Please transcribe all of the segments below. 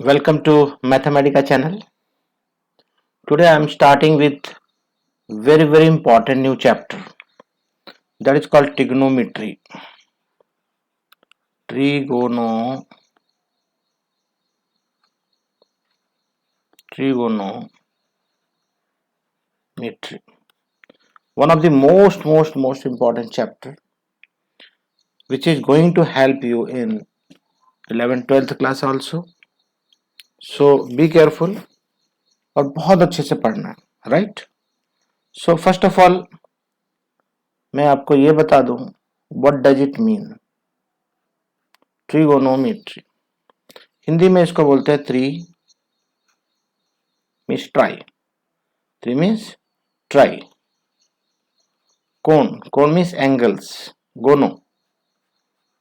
Welcome to Mathematica channel. Today I am starting with very important new chapter that is called trigonometry. Trigonometry. One of the most important chapter which is going to help you in 11th 12th class also. So be careful और बहुत अच्छे से पढ़ना है, right? So first of all मैं आपको ये बता दूं what does it mean trigonometry. Hindi में इसको बोलते हैं three means try. Three means try. कोण मीन्स एंगल्स. गोनो.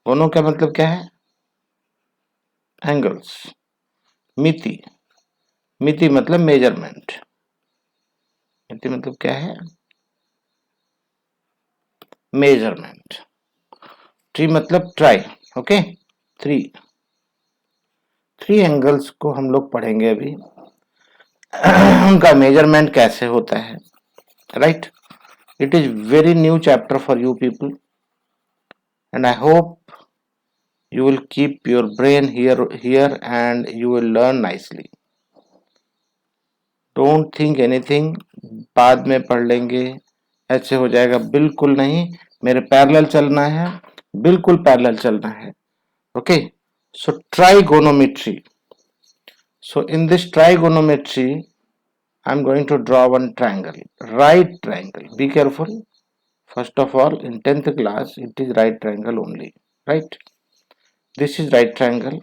गोनो का मतलब क्या है? एंगल्स. मिति. मिति मतलब मेजरमेंट. मिति मतलब क्या है? मेजरमेंट. ट्री मतलब ट्राई. ओके. थ्री एंगल्स को हम लोग पढ़ेंगे अभी. उनका मेजरमेंट कैसे होता है, right? It is very new chapter for you people and I hope you will keep your brain here and you will learn nicely. Don't think anything बाद में पढ़ लेंगे ऐसे हो जाएगा, बिल्कुल नहीं. मेरे पैरेलल चलना है, बिल्कुल पैरेलल चलना है. Okay. So trigonometry. So in this trigonometry I'm going to draw one triangle, right triangle. Be careful. First of all, in 10th class it is right triangle only, right? This is right triangle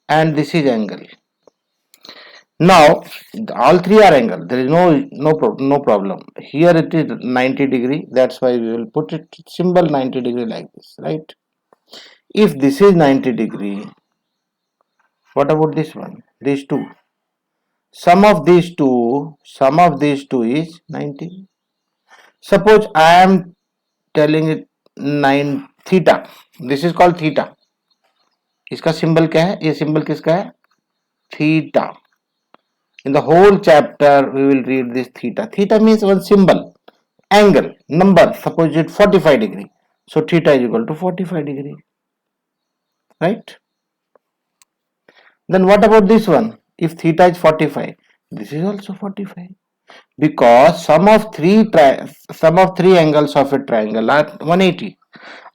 and this is angle. Now all three are angle. There is no problem. Here it is 90 degree. That's why we will put it symbol 90 degree like this, right? If this is 90 degree, what about this one? These two. Sum of these two is 90. Suppose I am telling it 9 theta. This is called theta. इसका symbol क्या है? ये symbol किसका है? Theta. In the whole chapter we will read this theta. Theta means one symbol, angle, number. Suppose it 45 degree. So theta is equal to 45 degree. Right? Then what about this one? If theta is 45, this is also 45. Because sum of three angles of a triangle are 180.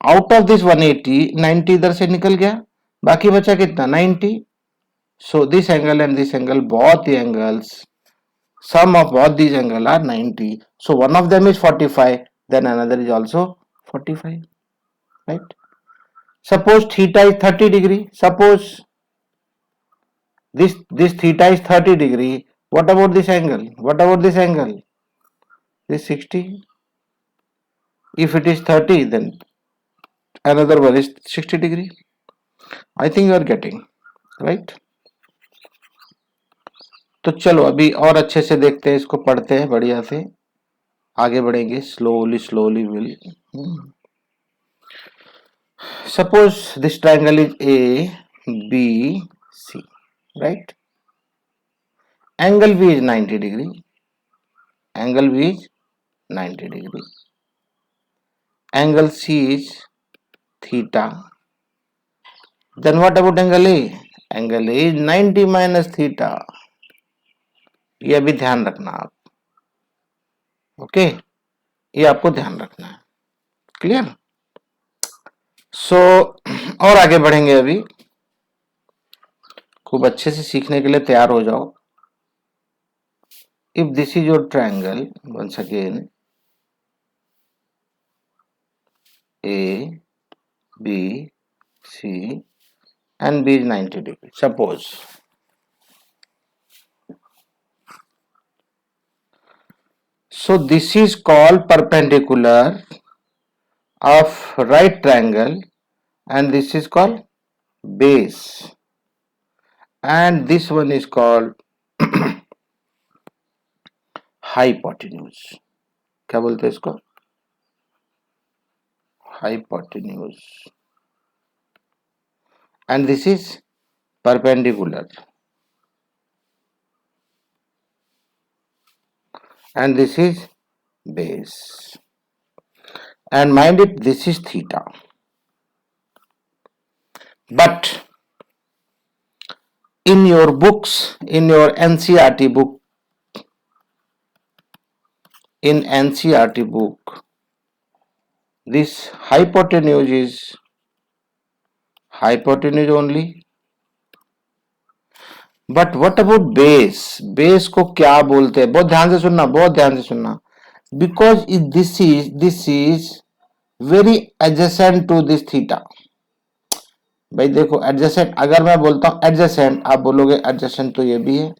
Out of this 180, 90 इधर से निकल गया. बाकी बचा कितना? 90. So this angle and this angle, both the angles, sum of both these angles are 90. So one of them is 45, then another is also 45, right? Suppose theta is 30 degree. Suppose this theta is 30 degree. What about this angle? What about this angle? This 60. If it is 30, then another one is 60 degree. I think you are getting, right? तो चलो अभी और अच्छे से देखते हैं, इसको पढ़ते हैं, बढ़िया से आगे बढ़ेंगे. slowly will. Suppose this triangle is A, B, C, right? Angle B is 90 degree. Angle B is 90 degree. Angle C is theta. Then what about angle A? Angle A is 90 minus theta. ये अभी ध्यान रखना आप. Okay, ये आपको ध्यान रखना है. क्लियर? सो और आगे बढ़ेंगे अभी. खूब अच्छे से सीखने के लिए तैयार हो जाओ. If this is your triangle, once again, A, B, C, and B is 90 degree. Suppose. So this is called perpendicular of right triangle, and this is called base, and this one is called hypotenuse. क्या बोलते हैं इसको? Hypotenuse. And this is perpendicular, and this is base. And mind it, this is theta. But in your books, in your NCERT book, this hypotenuse is hypotenuse only. But what about base? Base को क्या बोलते हैं? बहुत ध्यान से सुनना, बहुत ध्यान से सुनना. Because this is very adjacent to this theta. भाई देखो, एडजेसेंट अगर मैं बोलता हूं एडजेसेंट, आप बोलोगे एडजेसेंट तो ये भी है.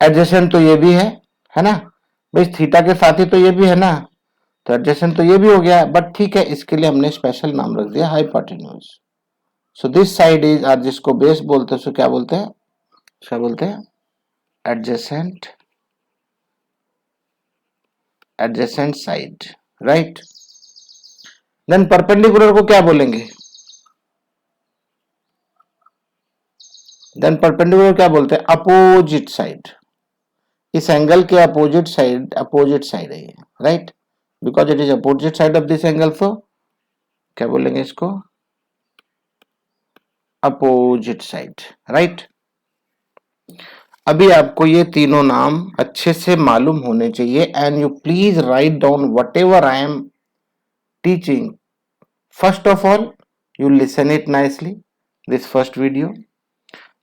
एडजेसेंट तो ये भी है ना भाई, थीटा के साथ ही तो ये भी है ना, तो एडजेसेंट तो ये भी हो गया. बट ठीक है, इसके लिए हमने स्पेशल नाम रख दिया hypotenuse. So this side is, और जिसको बेस बोलते हैं उसको क्या बोलते हैं? क्या बोलते हैं? Adjacent, adjacent side, right. Then perpendicular को क्या बोलेंगे? देन परपेंडिकुलर क्या बोलते हैं? Opposite side. इस एंगल के अपोजिट साइड है ये, right. Because it is opposite side of this angle, so क्या बोलेंगे इसको? Opposite side, right. अभी आपको ये तीनों नाम अच्छे से मालूम होने चाहिए. And you please write down what ever I am teaching. First of all, you listen it nicely, this first video.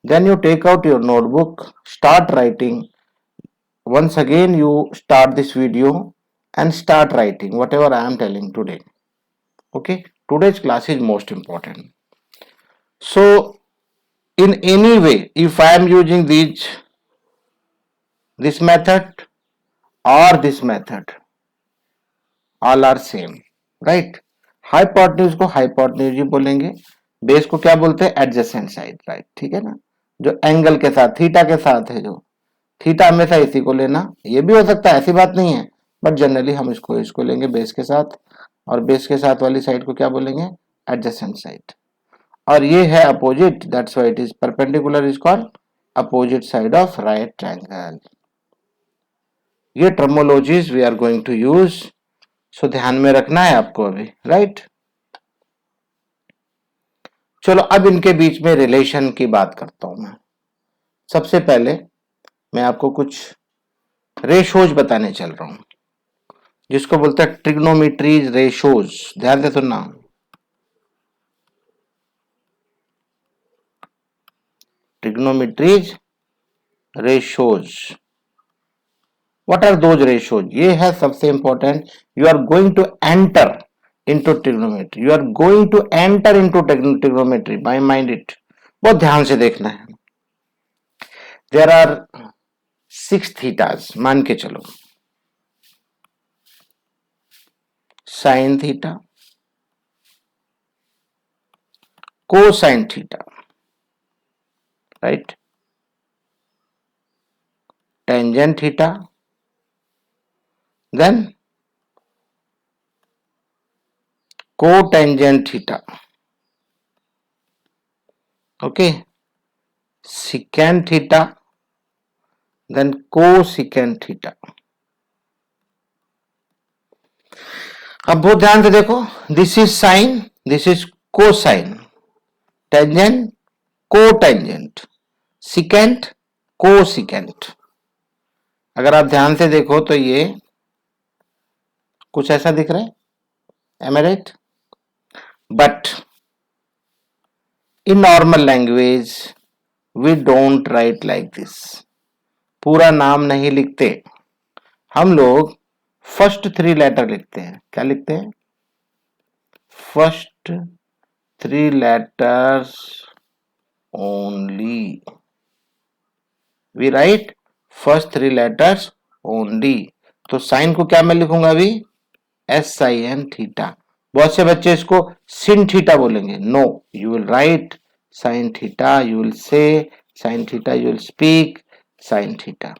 Then you take out your notebook, start writing. Once again you start this video and start writing whatever I am telling today. Okay, today's class is most important. So in any way, if I am using this method or this method, all are same, right. Hypotenuse को hypotenuse ही बोलेंगे. Base को क्या बोलते हैं? Adjacent side, right. ठीक है ना, जो एंगल के साथ, थीटा के साथ है, जो थीटा हमेशा इसी को लेना. ये भी हो सकता है, ऐसी बात नहीं है, बट जनरली हम इसको लेंगे बेस के साथ. और बेस के साथ वाली साइड को क्या बोलेंगे? Adjacent side. और ये है opposite, that's why it is perpendicular is called opposite side of right triangle. ये terminologies we are going to use, so ध्यान में रखना है आपको अभी, राइट. चलो अब इनके बीच में रिलेशन की बात करता हूं मैं. सबसे पहले मैं आपको कुछ रेशोज बताने चल रहा हूं, जिसको बोलते हैं ट्रिग्नोमेट्रीज रेशोज. ध्यान से सुनना. Trigonometric ratios. What are those ratios? ये है सबसे important. You are going to enter into trigonometry. You are going to enter into trigonometry. By mind it. बहुत ध्यान से देखना है. There are 6 थीटास, मान के चलो. Sine theta, cosine theta, right. Tangent theta, then cotangent theta, okay, secant theta, then cosecant theta. अब बहुत ध्यान से देखो, this is sine, this is cosine, tangent cotangent, secant cosecant. अगर आप ध्यान से देखो तो ये कुछ ऐसा दिख रहा है, am I right? But in normal language we don't write like this. पूरा नाम नहीं लिखते हम लोग, फर्स्ट 3 लेटर लिखते हैं. क्या लिखते हैं? First 3 letters only. We write first 3 letters only. तो साइन को क्या मैं लिखूंगा अभी? sin theta. बहुत से बच्चे इसको sin थीटा बोलेंगे. No, you will write sin theta, you will say sin theta, you will speak sin theta.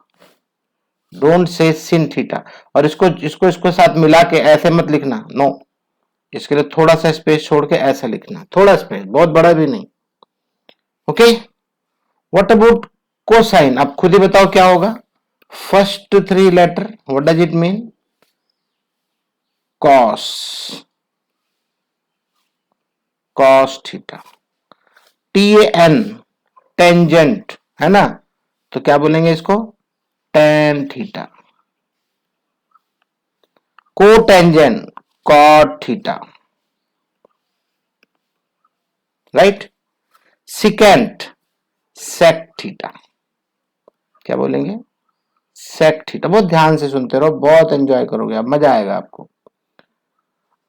Don't say sin theta. और इसको इसको इसको साथ मिला के ऐसे मत लिखना, नो। इसके लिए थोड़ा सा स्पेस छोड़ के ऐसा लिखना, थोड़ा स्पेस, बहुत बड़ा भी नहीं। Okay, what about cosine? अब खुद ही बताओ क्या होगा। First three letter, what does it mean? Cos, cos theta. T N, tangent, है ना, तो क्या बोलेंगे इसको? Tan theta. Cotangent, cot theta, right. Secant, sec theta. क्या बोलेंगे? Sec theta. बहुत ध्यान से सुनते रहो, बहुत एंजॉय करोगे, अब मजा आएगा आपको।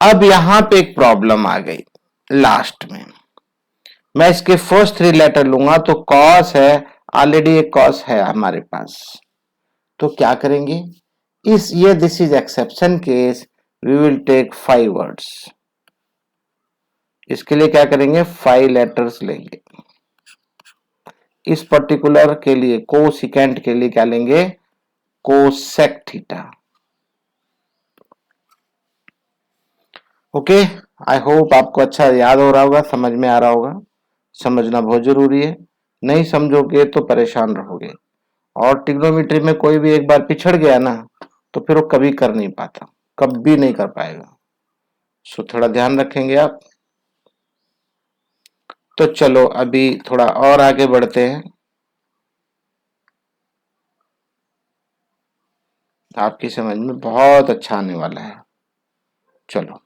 अब यहां पे एक प्रॉब्लम आ गई लास्ट में। मैं इसके फर्स्ट थ्री लेटर लूंगा तो कॉस है, ऑलरेडी एक कॉस है हमारे पास, तो क्या करेंगे? इस ये this is exception case, we will take 5 words. इसके लिए क्या करेंगे? 5 लेटर्स लेंगे। इस पर्टिकुलर के लिए, कोसिकेंट के लिए क्या लेंगे? Cosec theta. Okay, I hope आपको अच्छा याद हो रहा होगा, समझ में आ रहा होगा। समझना बहुत जरूरी है, नहीं समझोगे तो परेशान रहोगे। और ट्रिग्नोमेट्री में कोई भी एक बार पिछड़ गया ना, तो फिर वो कभी कर नहीं पाता, कभी नहीं कर पाएगा। सो थोड़ा ध्यान रखेंगे आप। तो चलो अभी थोड़ा और आगे बढ़ते हैं, आपकी समझ में बहुत अच्छा आने वाला है। चलो,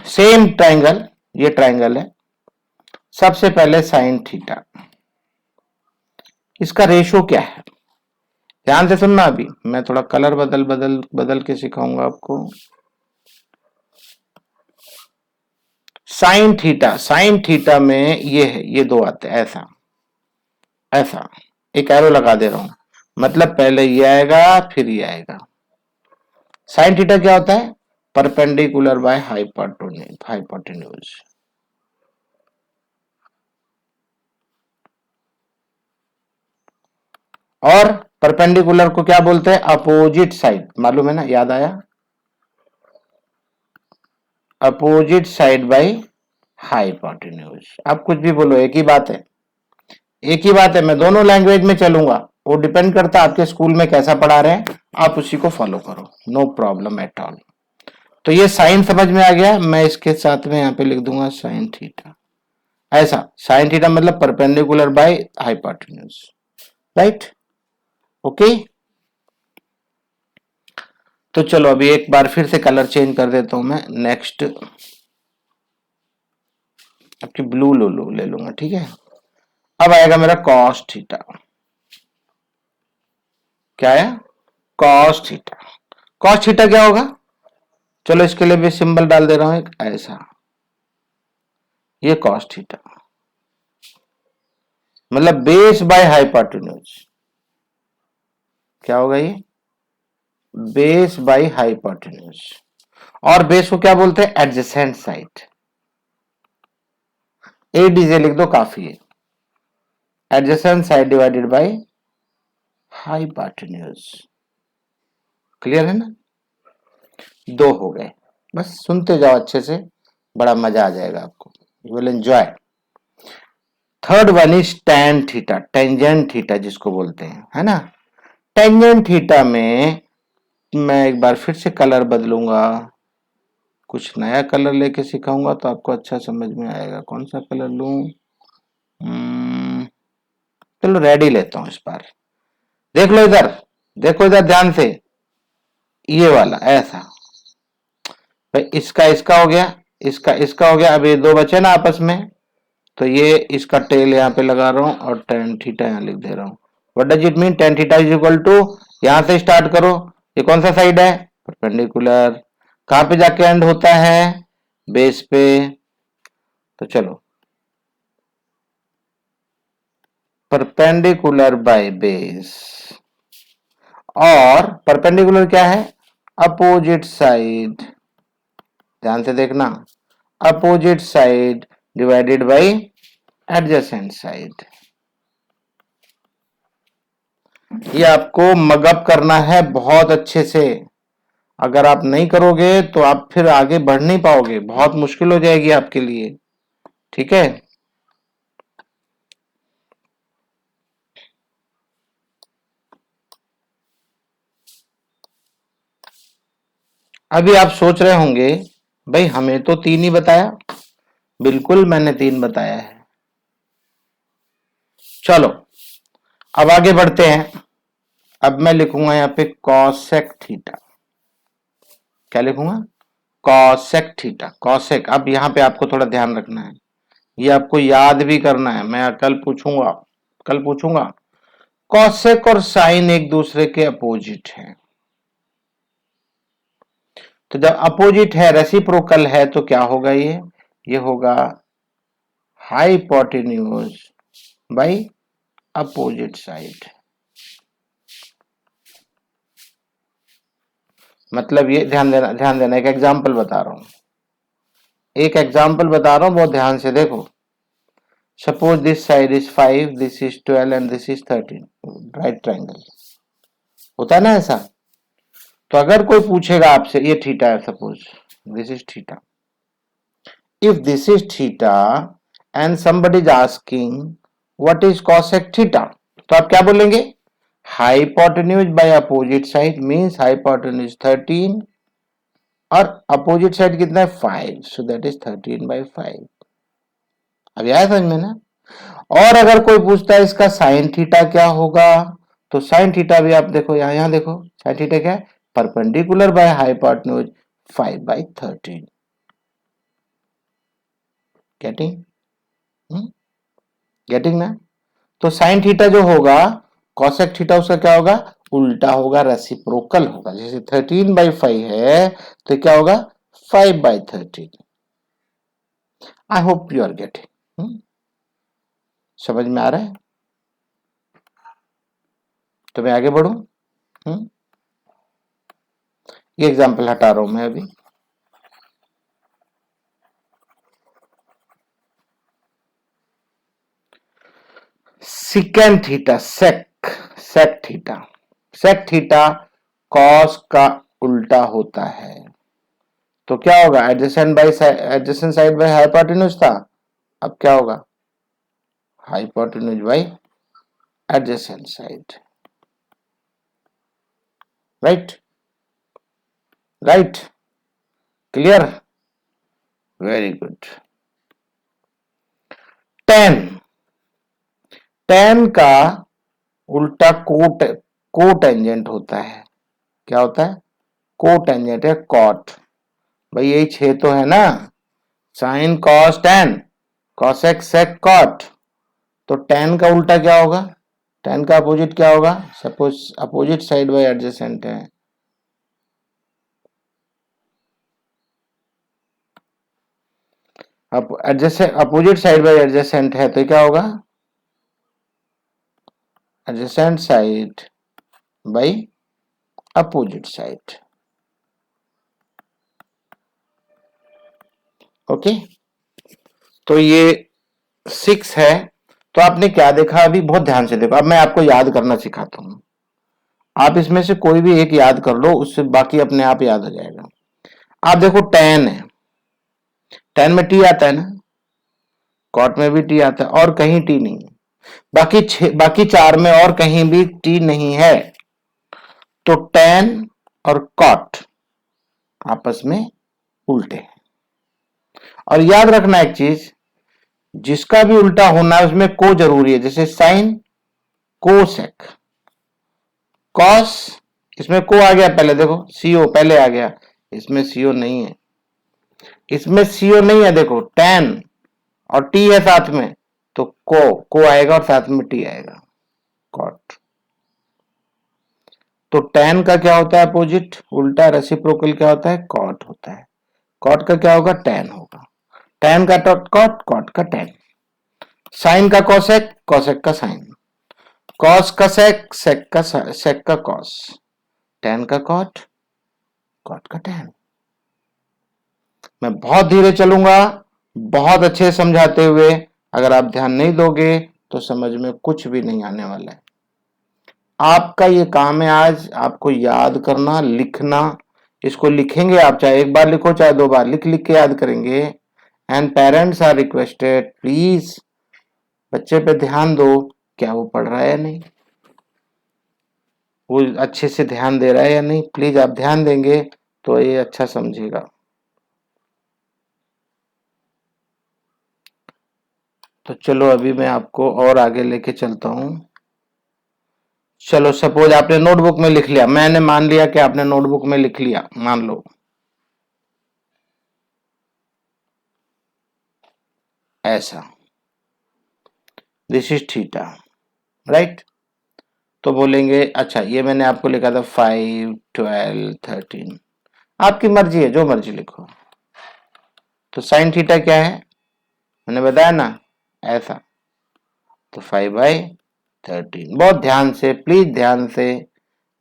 सेम ट्रायंगल, ये ट्रायंगल है। सबसे पहले साइन थीटा, इसका रेशो क्या है? ध्यान से सुनना, अभी मैं थोड़ा कलर बदल बदल बदल के सिखाऊंगा आपको। साइन थीटा में ये है, ये दो आते हैं, ऐसा ऐसा एक एरो लगा दे रहा हूं, मतलब पहले ये आएगा फिर ये आएगा। साइन थीटा क्या होता है? Perpendicular by hypotenuse. और परपेंडिकुलर को क्या बोलते हैं? अपोजिट साइड, मालूम है ना, याद आया? Opposite side by hypotenuse. आप कुछ भी बोलो, एक ही बात है, एक ही बात है। मैं दोनों लैंग्वेज में चलूंगा, वो डिपेंड करता है आपके स्कूल में कैसा पढ़ा रहे हैं, आप उसी को फॉलो करो, नो प्रॉब्लम एट ऑल। तो ये साइन समझ में आ गया, मैं इसके साथ में यहाँ पे लिख दूंगा साइन थीटा। ऐसा साइन थीटा मतलब perpendicular by hypotenuse, right. Okay, तो चलो अभी एक बार फिर से कलर चेंज कर देता हूं मैं। नेक्स्ट आपकी ब्लू ले लूंगा, ठीक है। अब आएगा मेरा कॉस थीटा। क्या है? Cos theta. कॉस थीटा क्या होगा? चलो इसके लिए भी सिंबल डाल दे रहा हूं एक ऐसा, ये कॉस थीटा मतलब बेस बाय हाइपोटेन्यूज। क्या होगा ये? Base bye hypotenuse. और बेस को क्या बोलते हैं? Adjacent side. एडीजे लिख दो, काफी है। Adjacent side divided by hypotenuse. Clear है ना? दो हो गए, बस सुनते जाओ अच्छे से, बड़ा मजा आ जाएगा आपको, you will enjoy. Third one is tan theta, tangent theta जिसको बोलते हैं, है ना। टेंजेंट थीटा में मैं एक बार फिर से कलर बदलूंगा, कुछ नया कलर लेके सिखाऊंगा तो आपको अच्छा समझ में आएगा। कौन सा कलर लूं? चलो रेड ही लेता हूं इस बार। देख लो इधर, देखो इधर ध्यान से, ये वाला ऐसा। भाई इसका इसका हो गया, इसका इसका हो गया, अब ये दो बचे ना आपस में, तो ये इसका टेल यहाँ पे लगा रहा हूं और टेन थीटा यहाँ लिख दे रहा हूं। What does it mean? Tan theta is equal to, यहां से स्टार्ट करो, ये कौन सा साइड है? परपेंडिकुलर। कहां पे जाके एंड होता है? बेस पे। तो चलो, परपेंडिकुलर बाय बेस। और परपेंडिकुलर क्या है? अपोजिट साइड, ध्यान से देखना, opposite side divided by adjacent side. ये आपको मगअप करना है बहुत अच्छे से। अगर आप नहीं करोगे तो आप फिर आगे बढ़ नहीं पाओगे, बहुत मुश्किल हो जाएगी आपके लिए। ठीक है, अभी आप सोच रहे होंगे भाई हमें तो 3 ही बताया। बिल्कुल मैंने 3 बताया है। चलो अब आगे बढ़ते हैं। अब मैं लिखूंगा यहाँ पे कॉसेक थीटा। क्या लिखूंगा? Cosec theta. कॉसेक, अब यहाँ पे आपको थोड़ा ध्यान रखना है, ये आपको याद भी करना है, मैं कल पूछूंगा। कॉसेक और साइन एक दूसरे के अपोजिट हैं, तो जब अपोजिट है, रेसिप्रोकल है, तो क्या होगा? ये होगा हाइपोटेन्यूज बाई अपोजिट साइड। मतलब ये ध्यान देना, एक एग्जांपल बता रहा हूं, बहुत ध्यान से देखो। Suppose this side is 5, this is 12 and this is 13, right triangle. होता है ना ऐसा? तो अगर कोई पूछेगा आपसे, ये थीटा है, suppose this is theta, if this is theta and somebody is asking what is cosec theta, तो आप क्या बोलेंगे? Hypotenuse by opposite side means hypotenuse 13 और अपोजिट साइड कितना है? 5, सो दैट इज 13/5। अब आया समझ में ना? और अगर कोई पूछता है इसका साइन थीटा क्या होगा, तो साइन थीटा भी आप देखो, यहां देखो, साइन थीटा क्या है? Perpendicular by hypotenuse 5/13। Getting? Getting ना? तो साइन थीटा जो होगा, कॉसेक थीटा उसका क्या होगा? उल्टा होगा, रेसिप्रोकल होगा। जैसे 13/5 है तो क्या होगा? 5/13। I hope you are getting. समझ में आ रहा है? तो मैं आगे बढ़ू। ये एग्जाम्पल हटा रहा हूं मैं अभी। Second theta, sec theta cos का उल्टा होता है, तो क्या होगा? एडजेसेंट साइड बाय हाइपोटेन्यूज था, अब क्या होगा? Hypotenuse by adjacent side. Right? Clear? Very good. Tan का उल्टा कोटेंजेंट होता है। क्या होता है? कोटेंजेंट है कॉट। भाई यही 6 तो है ना, sine cos tan, cosec sec cot. तो टेन का उल्टा क्या होगा? टेन का अपोजिट क्या होगा? Suppose opposite side by adjacent है, अब अपोजिट साइड बाय एडजेसेंट है तो क्या होगा? Adjacent side bye opposite side. Okay, तो ये 6 है। तो आपने क्या देखा? अभी बहुत ध्यान से देखो, अब मैं आपको याद करना सिखाता हूं। आप इसमें से कोई भी एक याद कर लो, उससे बाकी अपने आप याद हो जाएगा। आप देखो, टेन है, टेन में टी आता है ना, कॉट में भी टी आता है, और कहीं टी नहीं है। बाकी 4 में और कहीं भी टी नहीं है। तो टेन और कॉट आपस में उल्टे हैं। और याद रखना एक चीज, जिसका भी उल्टा होना है उसमें को जरूरी है। जैसे साइन कोसेक, कॉस, इसमें को आ गया पहले, देखो सीओ पहले आ गया, इसमें सीओ नहीं है, देखो टेन और टी है साथ में, तो को आएगा और साथ में टी आएगा, कॉट। तो टेन का क्या होता है? अपोजिट, उल्टा, रेसिप्रोकल क्या होता है? कॉट होता है। कॉट का क्या होगा? टेन होगा। टेन का कॉट, कॉट का टेन। साइन का कॉसेक, कॉसेक का साइन। कॉस का सेक, सेक का कॉस। टेन का कॉट, कॉट का टेन। मैं बहुत धीरे चलूंगा, बहुत अच्छे समझाते हुए। अगर आप ध्यान नहीं दोगे तो समझ में कुछ भी नहीं आने वाला है। आपका ये काम है आज आपको याद करना, लिखना। इसको लिखेंगे आप, चाहे एक बार लिखो चाहे 2 बार, लिख लिख के याद करेंगे। And parents are requested, please बच्चे पे ध्यान दो, क्या वो पढ़ रहा है या नहीं, वो अच्छे से ध्यान दे रहा है या नहीं। प्लीज आप ध्यान देंगे तो ये अच्छा समझेगा। तो चलो अभी मैं आपको और आगे लेके चलता हूं। चलो सपोज आपने नोटबुक में लिख लिया, मैंने मान लिया कि आपने नोटबुक में लिख लिया, मान लो ऐसा, दिस इज थीटा, राइट। तो बोलेंगे अच्छा ये मैंने आपको लिखा था 5, 12, 13, आपकी मर्जी है जो मर्जी लिखो। तो साइन थीटा क्या है मैंने बताया ना, ऐसा। तो 5/13, बहुत ध्यान से, प्लीज ध्यान से,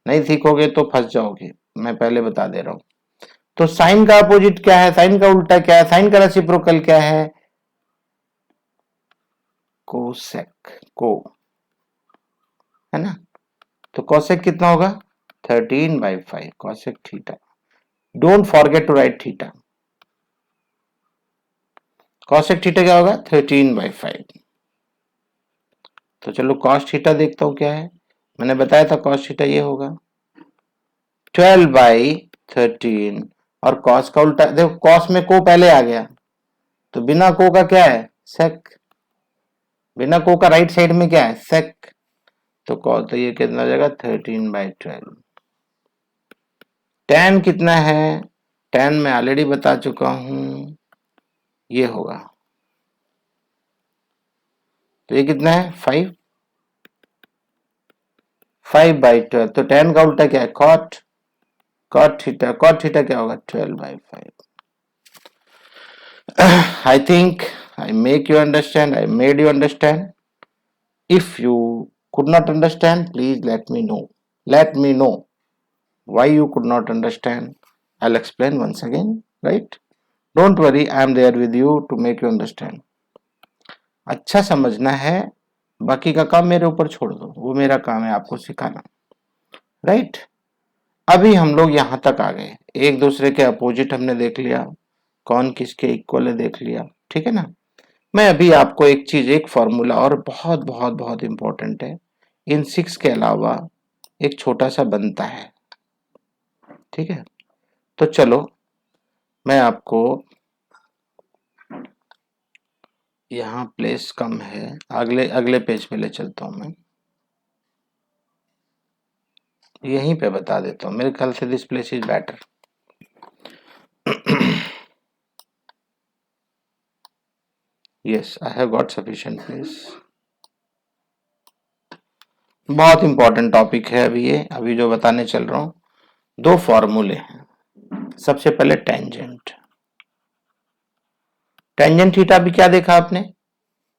नहीं सीखोगे तो फंस जाओगे, मैं पहले बता दे रहा हूं। तो साइन का अपोजिट क्या है, साइन का उल्टा क्या है, साइन का रेसिप्रोकल क्या है, कोसेक, को, है ना। तो कोसेक कितना होगा 13/5 cosec theta. Don't forget to write theta. Cosec theta क्या होगा 13/5। तो चलो कॉस थीटा देखता हूं क्या है, मैंने बताया था कॉस थीटा ये होगा 12/13। और कॉस का उल्टा देखो, कॉस में को पहले आ गया, तो बिना को का क्या है सेक, बिना को का राइट साइड में क्या है सेक। तो कॉस तो ये कितना हो जाएगा 13/12। tan कितना है, tan मैं ऑलरेडी बता चुका हूं, ये होगा, तो ये कितना है 5, 5/12। तो tan का उल्टा क्या है cot, cot theta, cot theta क्या होगा 12/5। I think I make you understand, I made you understand. If you could not understand, please let me know. Let me know why you could not understand. I'll explain once again, right? Don't worry, I am there with you to make you understand. अच्छा समझना है, बाकी का काम मेरे ऊपर छोड़ दो, वो मेरा काम है आपको सिखाना, राइट। अभी हम लोग यहां तक आ गए, एक दूसरे के अपोजिट हमने देख लिया, कौन किसके इक्वल है देख लिया, ठीक है ना। मैं अभी आपको एक चीज, एक फॉर्मूला और बहुत बहुत बहुत इंपॉर्टेंट है, इन 6 के अलावा एक छोटा सा बनता है, ठीक है। तो चलो मैं आपको, यहाँ प्लेस कम है, अगले अगले पेज पे ले चलता हूं मैं, यहीं पे बता देता हूं, मेरे ख्याल से this place is better. Yes I have got sufficient place. बहुत इंपॉर्टेंट टॉपिक है अभी ये, अभी जो बताने चल रहा हूं, 2 फॉर्मूले हैं। सबसे पहले टेंजेंट, टेंजेंट थीटा भी क्या देखा आपने,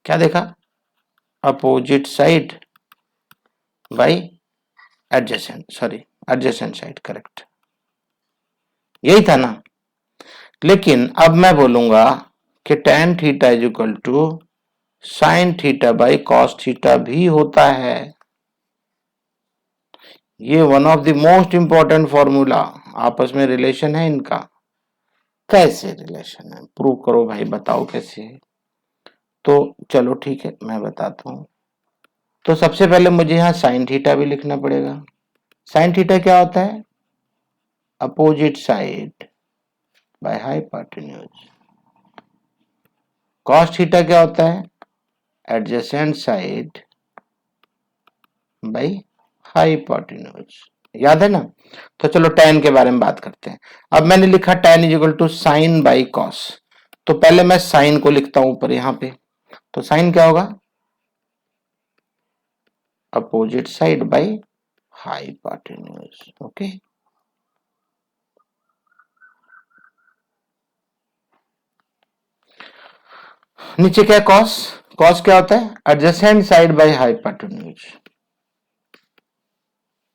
क्या देखा, opposite side by adjacent, sorry adjacent side, correct, यही था ना। लेकिन अब मैं बोलूंगा कि tan theta is equal to sine theta by cos theta भी होता है। ये one of the most important formula, आपस में रिलेशन है इनका। कैसे रिलेशन है प्रूव करो भाई, बताओ कैसे है। तो चलो ठीक है मैं बताता हूं। तो सबसे पहले मुझे यहाँ साइन थीटा भी लिखना पड़ेगा। साइन थीटा क्या होता है, opposite side by hypotenuse. Cos theta क्या होता है, एडजेसेंट साइड बाय हाइपोटेन्यूज, याद है ना। तो चलो tan के बारे में बात करते हैं। अब मैंने लिखा tan is equal to sine by cos, तो पहले मैं साइन को लिखता हूं ऊपर यहां पे। तो साइन क्या होगा, opposite side by hypotenuse, okay. नीचे क्या है कॉस, कॉस क्या होता है adjacent side by hypotenuse,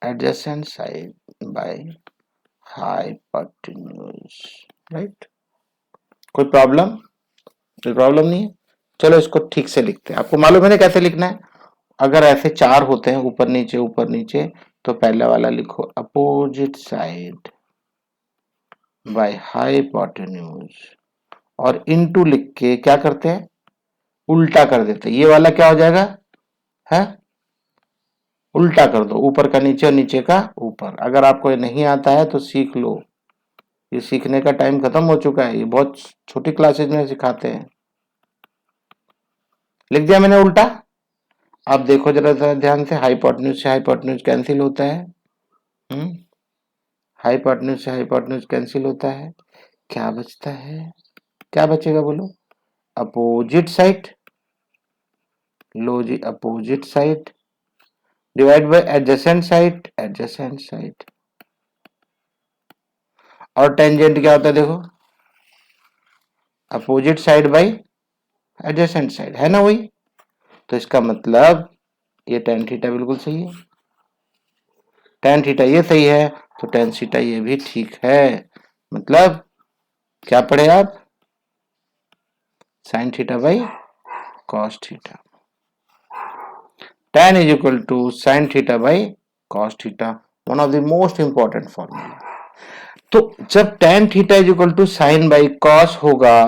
adjacent side by hypotenuse, right. कोई प्रॉब्लम, कोई प्रॉब्लम नहीं है। चलो इसको ठीक से लिखते हैं, आपको मालूम है ना कैसे लिखना है। अगर ऐसे चार होते हैं ऊपर नीचे तो पहले वाला लिखो अपोजिट साइड बाय हाइपोटेन्यूज, और इनटू लिख के क्या करते हैं, उल्टा कर देते हैं। ये वाला क्या हो जाएगा है, उल्टा कर दो, ऊपर का नीचे और नीचे का ऊपर। अगर आपको ये नहीं आता है तो सीख लो, ये सीखने का टाइम खत्म हो चुका है, ये बहुत छोटी क्लासेज में सिखाते हैं। लिख दिया मैंने उल्टा। अब देखो जरा ध्यान से, हाइपोटेन्यूज से हाइपोटेन्यूज कैंसिल होता है, हाइपोटेन्यूज से हाइपोटेन्यूज कैंसिल होता है, क्या बचता है, क्या बचेगा बोलो, अपोजिट साइड, लो जी opposite side divide by adjacent side, adjacent side. और टेंजेंट क्या होता है देखो, opposite side by adjacent side, है ना वही। तो इसका मतलब ये टेन थीटा बिल्कुल सही है, टेन थीटा ये सही है, तो टेन थीटा ये भी ठीक है। मतलब क्या पढ़े आप, sign theta by cos theta, tan is equal to sin theta by cos theta, one of the most important formula। तो जब tan theta is equal to sin by cos होगा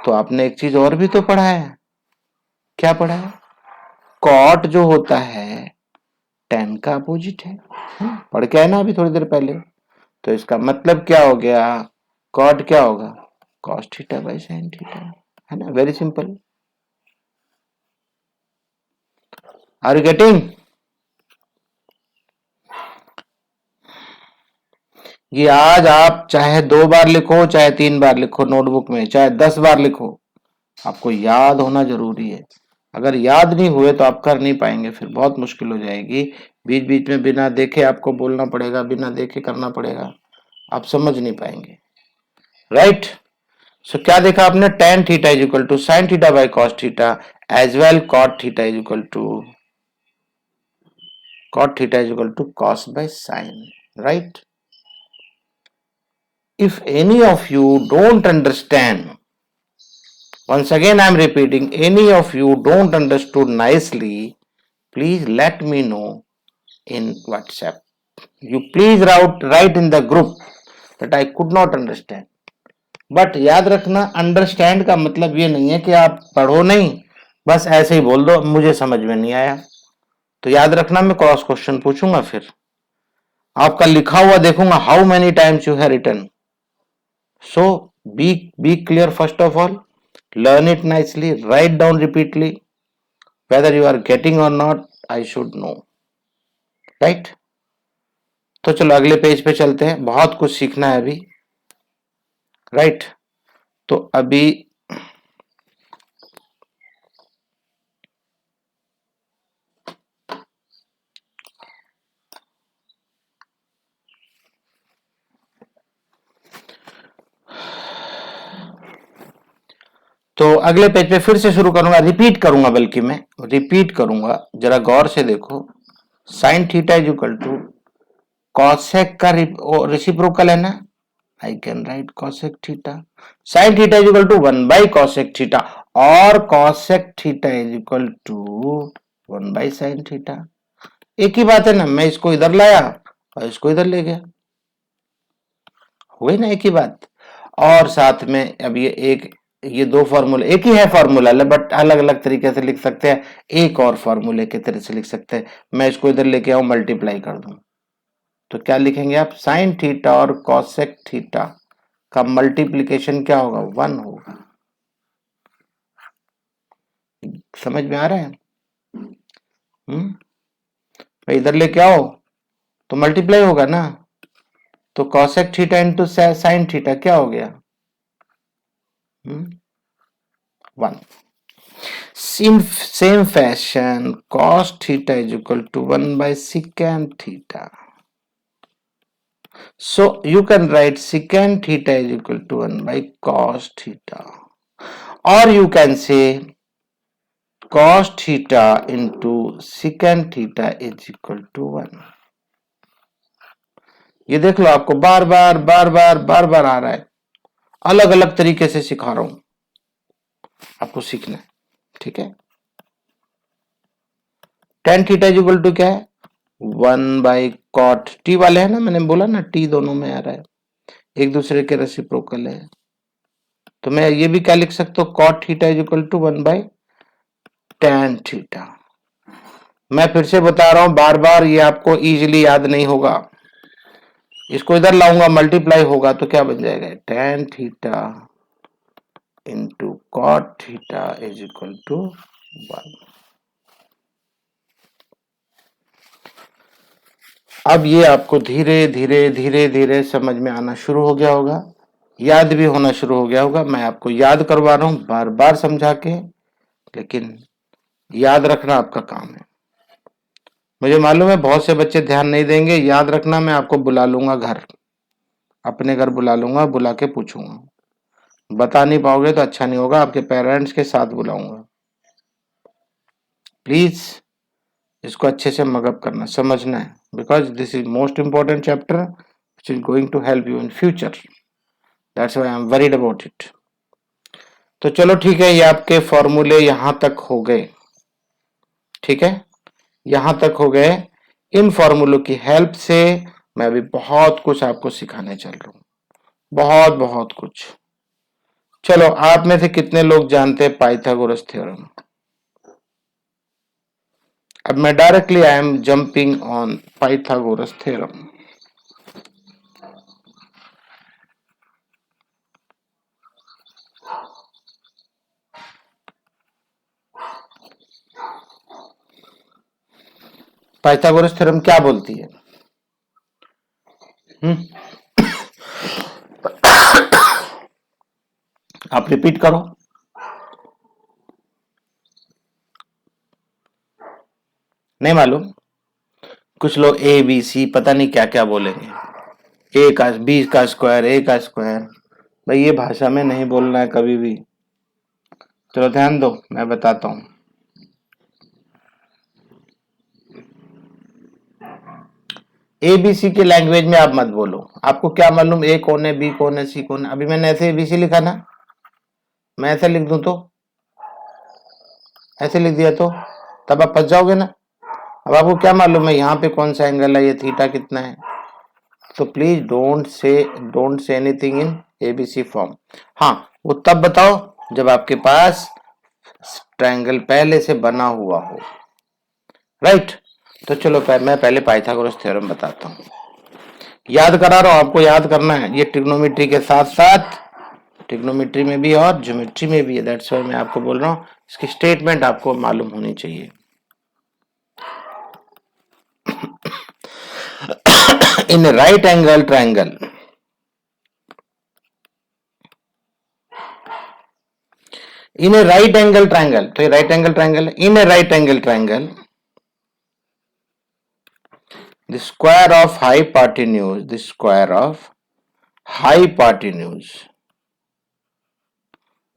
तो आपने एक चीज और भी तो पढ़ा है, क्या पढ़ा है, cot जो होता है tan का अपोजिट है, पढ़ के आए ना अभी थोड़ी देर पहले। तो इसका मतलब क्या हो गया, cot क्या होगा, cos theta by sin theta, है ना, very simple. Are you getting. ये आज आप चाहे 2 बार लिखो चाहे 3 बार लिखो नोटबुक में, चाहे 10 बार लिखो, आपको याद होना जरूरी है। अगर याद नहीं हुए तो आप कर नहीं पाएंगे, फिर बहुत मुश्किल हो जाएगी। बीच बीच में बिना देखे आपको बोलना पड़ेगा, बिना देखे करना पड़ेगा, आप समझ नहीं पाएंगे। राइट। सो क्या देखा आपने, tan theta is equal to sine theta by cos theta, as well cot theta is equal to cos by sin, right? If any of you don't understand, once again I am repeating, any of you don't understood nicely, please let me know in WhatsApp. You please write in the group that I could not understand. But याद रखना, understand का मतलब ये नहीं है कि आप पढ़ो नहीं, बस ऐसे ही बोल दो मुझे समझ में नहीं आया। तो याद रखना, मैं क्रॉस क्वेश्चन पूछूंगा, फिर आपका लिखा हुआ देखूंगा, how many times you have written. So be clear first of all, learn it nicely, write down repeatedly, whether you are getting or not I should know, right? तो चलो अगले पेज पे चलते हैं, बहुत कुछ सीखना है अभी, राइट? तो अभी तो अगले पेज पे फिर से शुरू करूंगा, रिपीट करूंगा, बल्कि मैं रिपीट करूंगा, जरा गौर से देखो। Sine theta is equal to cosec का रेसिप्रोकल है ना, I can write cosec theta, sine theta is equal to 1 by cosec theta, और cosec theta is equal to 1 by sine theta. एक ही बात है ना, मैं इसको इधर लाया और इसको इधर ले गया, हुई ना एक ही बात। और साथ में अब ये दो फॉर्मूले एक ही है फॉर्मूला, बट अलग अलग तरीके से लिख सकते हैं, एक और फॉर्मूले के तरह से लिख सकते हैं। मैं इसको इधर लेके आऊं, मल्टीप्लाई कर दूं, तो क्या लिखेंगे आप, साइन थीटा और कॉसेक थीटा का मल्टीप्लीकेशन क्या होगा, 1 होगा। समझ में आ रहा है? भाई इधर लेके आओ तो मल्टीप्लाई होगा ना, तो cosec theta into sine theta क्या हो गया, 1। In same fashion, cos theta is equal to 1 by secant theta. So you can write secant theta is equal to 1 by cos theta, or you can say cos theta into secant theta is equal to 1। ये देख लो, आपको बार बार आ रहा है, अलग अलग तरीके से सिखा रहा हूं, आपको सीखना है, ठीक है? tan theta is equal to क्या है, 1/cot, टी वाले है ना, मैंने बोला ना टी दोनों में आ रहा है, एक दूसरे के रेसिप्रोकल है। तो मैं ये भी क्या लिख सकता हूँ, cot theta is equal to 1/tan theta. मैं फिर से बता रहा हूं बार बार, ये आपको इजीली याद नहीं होगा। इसको इधर लाऊंगा, मल्टीप्लाई होगा तो क्या बन जाएगा, tan theta into cot theta is equal to 1। अब ये आपको धीरे धीरे धीरे धीरे समझ में आना शुरू हो गया होगा, याद भी होना शुरू हो गया होगा। मैं आपको याद करवा रहा हूं बार बार समझा के, लेकिन याद रखना आपका काम है। मुझे मालूम है बहुत से बच्चे ध्यान नहीं देंगे, याद रखना। मैं आपको बुला लूंगा घर, अपने घर बुला लूंगा, बुला के पूछूंगा, बता नहीं पाओगे तो अच्छा नहीं होगा, आपके पेरेंट्स के साथ बुलाऊंगा। प्लीज इसको अच्छे से मगअप करना, समझना है, because this is most important chapter which is going to help you in future, that's why I am worried about it. तो चलो ठीक है, ये आपके फॉर्मूले यहां तक हो गए, ठीक है, यहां तक हो गए। इन फॉर्मूलों की हेल्प से मैं अभी बहुत कुछ आपको सिखाने चल रहा हूं, बहुत बहुत कुछ। चलो, आप में से कितने लोग जानते हैं पाइथागोरस थ्योरम? अब मैं directly I am jumping on Pythagoras theorem. Pythagoras theorem क्या बोलती है? आप रिपीट करो। नहीं मालूम? कुछ लोग ए बी सी पता नहीं क्या क्या बोलेंगे, ए का बी का स्क्वायर, ए का स्क्वायर। भाई ये भाषा में नहीं बोलना है कभी भी। चलो ध्यान दो, मैं बताता हूं। ए बी सी के लैंग्वेज में आप मत बोलो। आपको क्या मालूम ए कौन है, बी कौन है, सी कौन है? अभी मैंने ऐसे एबीसी लिखा ना, मैं ऐसे लिख दूं तो, ऐसे लिख दिया तो तब आप फंस जाओगे ना। अब आपको क्या मालूम है यहाँ पे कौन सा एंगल है, ये थीटा कितना है? तो please don't say anything in ABC form. हाँ, वो तब बताओ जब आपके पास ट्रायंगल पहले से बना हुआ हो, राइट? तो चलो मैं पहले पाइथागोरस थ्योरम बताता हूँ, याद करा रहा हूँ आपको, याद करना है। ये ट्रिग्नोमेट्री के साथ साथ, ट्रिग्नोमेट्री में भी और ज्योमेट्री में भी है, दैट्स व्हाई मैं आपको बोल रहा हूँ इसकी स्टेटमेंट आपको मालूम होनी चाहिए। In right angle triangle, in A right angle triangle, तो ये right angle triangle, in A right angle triangle the square of hypotenuse, the square of hypotenuse,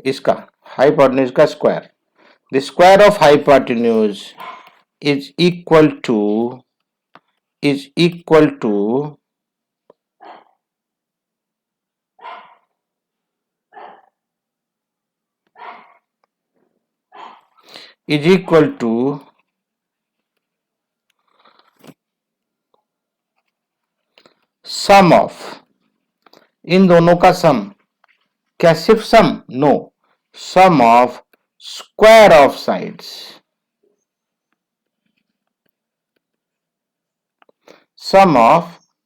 इसका hypotenuse का square, the square of hypotenuse is equal to is equal to is equal to sum of, इन दोनों का sum. क्या सिर्फ sum? No, sum of square of sides, sum of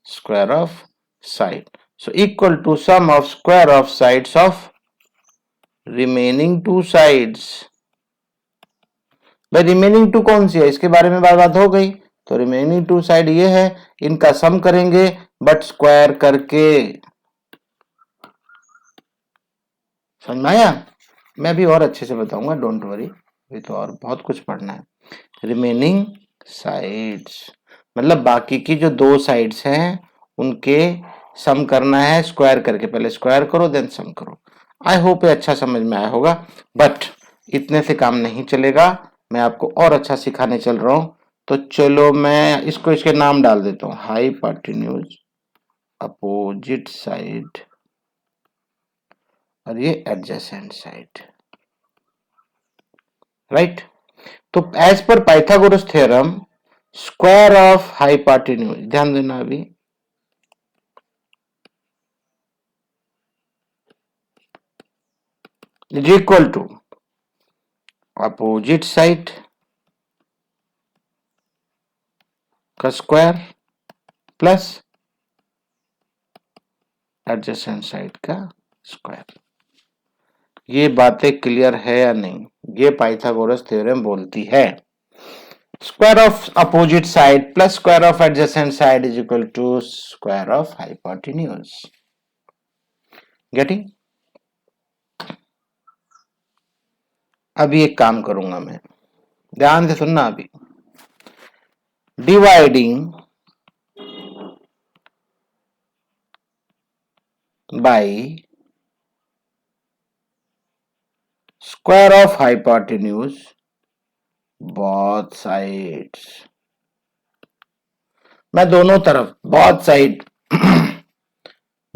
square of side, so equal to sum of square of sides of remaining two sides। भाई remaining to कौन सी है, इसके बारे में बात हो गई। तो रिमेनिंग टू साइड ये है, इनका सम करेंगे बट स्क्वायर करके। समझ में आया? मैं भी और अच्छे से बताऊंगा, डोंट वरी, अभी तो और बहुत कुछ पढ़ना है। रिमेनिंग साइड्स मतलब बाकी की जो दो साइड्स हैं उनके सम करना है स्क्वायर करके। पहले स्क्वायर करो देन सम करो। आई होप ये अच्छा समझ में आया होगा, बट इतने से काम नहीं चलेगा, मैं आपको और अच्छा सिखाने चल रहा हूं। तो चलो मैं इसको इसके नाम डाल देता हूँ, हाइपोटेन्यूज, अपोजिट साइड, और ये एडजेसेंट साइड, राइट? तो as per Pythagoras theorem square of hypotenuse, ध्यान देना अभी, is equal to opposite side का स्क्वायर प्लस एडजेसेंट साइड का स्क्वायर। ये बातें क्लियर है या नहीं? ये पाइथागोरस थ्योरम बोलती है square of opposite side plus square of adjacent side is equal to square of hypotenuse. Getting? अभी एक काम करूंगा मैं, ध्यान से सुनना अभी। Dividing by square of hypotenuse both sides. मैं दोनों तरफ बोथ साइड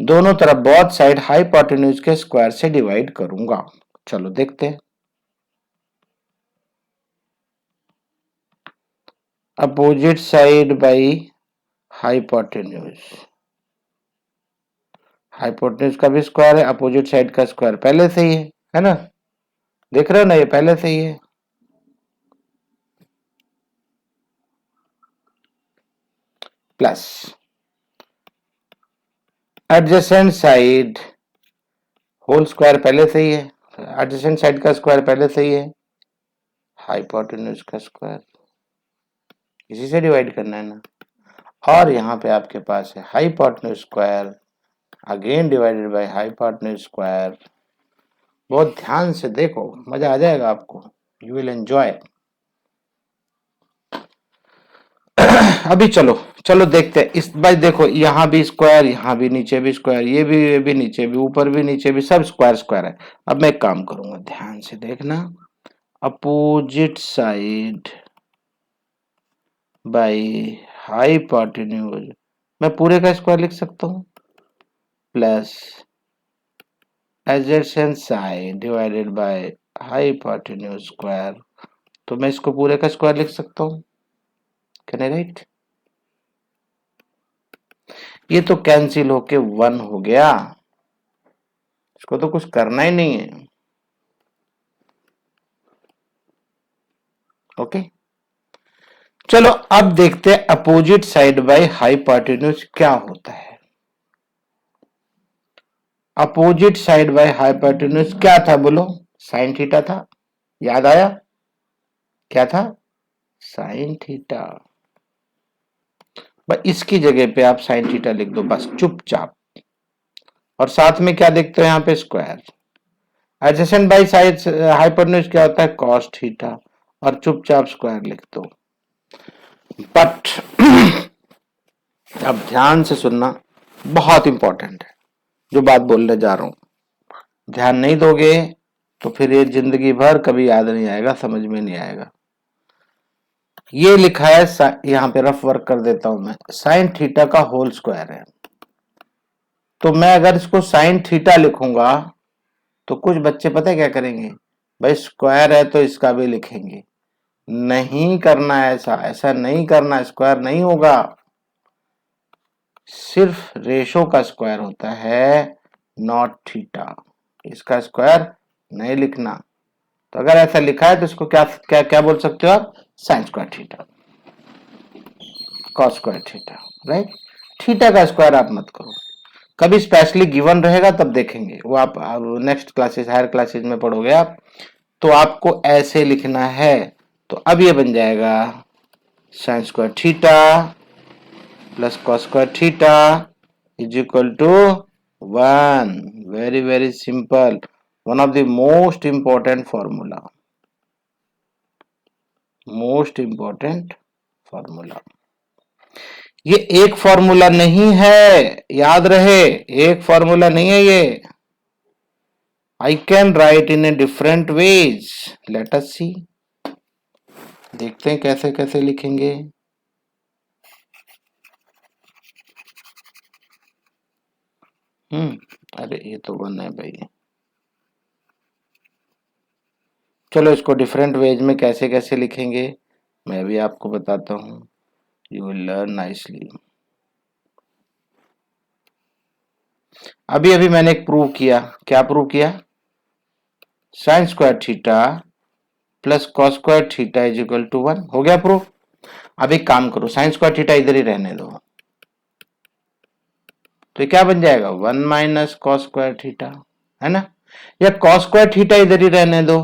दोनों तरफ बोथ साइड हाइपोटेन्यूज के स्क्वायर से डिवाइड करूंगा। चलो देखते हैं। Opposite side by hypotenuse, hypotenuse का भी स्क्वायर है, अपोजिट साइड का स्क्वायर पहले से ही है ना? देख रहे हो ना, ये पहले से ही है। Plus adjacent side whole square पहले से ही है, एडजेसेंट साइड का स्क्वायर पहले से ही है, हाइपोटेन्यूज का स्क्वायर इसी से डिवाइड करना है ना। और यहाँ पे आपके पास है hypotenuse square again divided by hypotenuse square. बहुत ध्यान से देखो, मजा आ जाएगा आपको, यू विल एंजॉय। अभी चलो चलो देखते हैं इस बार। देखो यहाँ भी स्क्वायर, यहाँ भी नीचे भी स्क्वायर, ये भी नीचे भी, ऊपर भी नीचे भी, सब स्क्वायर स्क्वायर है। अब मैं एक काम करूंगा, ध्यान से देखना, अपोजिट साइड बाय हाइपोटेन्यूज, मैं पूरे का स्क्वायर लिख सकता हूँ, plus adjacent side divided by hypotenuse square. तो मैं इसको पूरे का स्क्वायर लिख सकता हूँ, कैन आई राइट? ये तो कैंसिल होके 1 हो गया, इसको तो कुछ करना ही नहीं है। ओके, चलो अब देखते हैं अपोजिट साइड बाय हाइपोटेन्यूज क्या होता है। अपोजिट साइड बाय हाइपोटेन्यूज क्या था बोलो? साइन थीटा था, याद आया? क्या था? Sine theta. बस इसकी जगह पे आप साइन थीटा लिख दो बस, चुपचाप। और साथ में क्या देखते हो यहाँ पे? Square. Adjacent by side hypotenuse क्या होता है? कॉस थीटा, और चुपचाप स्क्वायर लिख दो। बट अब ध्यान से सुनना, बहुत इंपॉर्टेंट है जो बात बोलने जा रहा हूं। ध्यान नहीं दोगे तो फिर ये जिंदगी भर कभी याद नहीं आएगा, समझ में नहीं आएगा। ये लिखा है, यहाँ पे रफ वर्क कर देता हूं मैं, साइन थीटा का होल स्क्वायर है। तो मैं अगर इसको साइन थीटा लिखूंगा तो कुछ बच्चे पता है क्या करेंगे? भाई स्क्वायर है तो इसका भी लिखेंगे। नहीं करना है ऐसा, ऐसा नहीं करना, स्क्वायर नहीं होगा। सिर्फ रेशो का स्क्वायर होता है, नॉट थीटा। इसका स्क्वायर नहीं लिखना। तो अगर ऐसा लिखा है तो इसको क्या क्या क्या बोल सकते हो आप? Sign square theta, cos square theta, right? Theta का स्क्वायर आप मत करो, कभी स्पेशली गिवन रहेगा तब देखेंगे, वो आप नेक्स्ट क्लासेस, हायर क्लासेस में पढ़ोगे आप। तो आपको ऐसे लिखना है। तो अब ये बन जाएगा sine square theta plus cos square theta is equal to 1। Very very simple, one of the most important formula, most important formula. ये एक फॉर्मूला नहीं है, याद रहे, एक फॉर्मूला नहीं है ये। I can write in a different ways. Let us see. देखते हैं कैसे कैसे लिखेंगे। अरे ये तो 1 है भाई, चलो इसको डिफरेंट वेज में कैसे कैसे लिखेंगे मैं भी आपको बताता हूँ, यू विल लर्न नाइसली। अभी अभी मैंने एक प्रूव किया, क्या प्रूव किया, sine square theta plus cos square theta is equal to 1, हो गया प्रूफ। अब एक काम करो, साइन स्क्वायर थीटा इधर ही रहने दो, तो क्या बन जाएगा 1 माइनस कॉस स्क्वायर थीटा, है ना, या कॉस स्क्वायर थीटा इधर ही रहने दो,